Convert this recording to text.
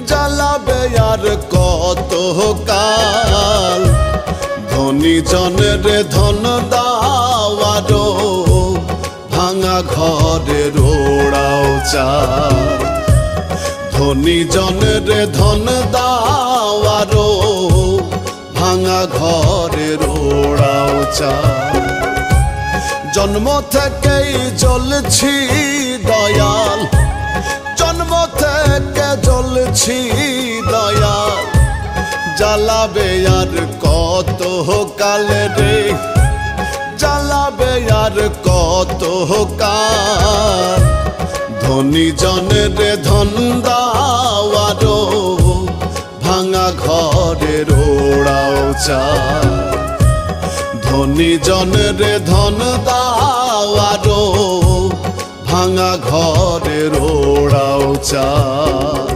জ্বালাবে আর কত কাল ধনী জনের ধন দাওয়ারো ভাঙা ঘরের ওড়াও চাল ধনী জনের ধন দাওয়ারো ভাঙা ঘরের ওড়াও চাল জন্ম থেকেই জ্বলছি দয়াল জন্ম থেকে জ্বলছি দয়াল জ্বালাবে আর কত কালে রে জ্বালাবে আর কত কাল ধনী জনের ধন দাওয়ারো ভাঙা ঘরের ওড়াও চাল ধনী জনের ধন দাওয়ারো ভাঙা ঘরের ওড়াও চাল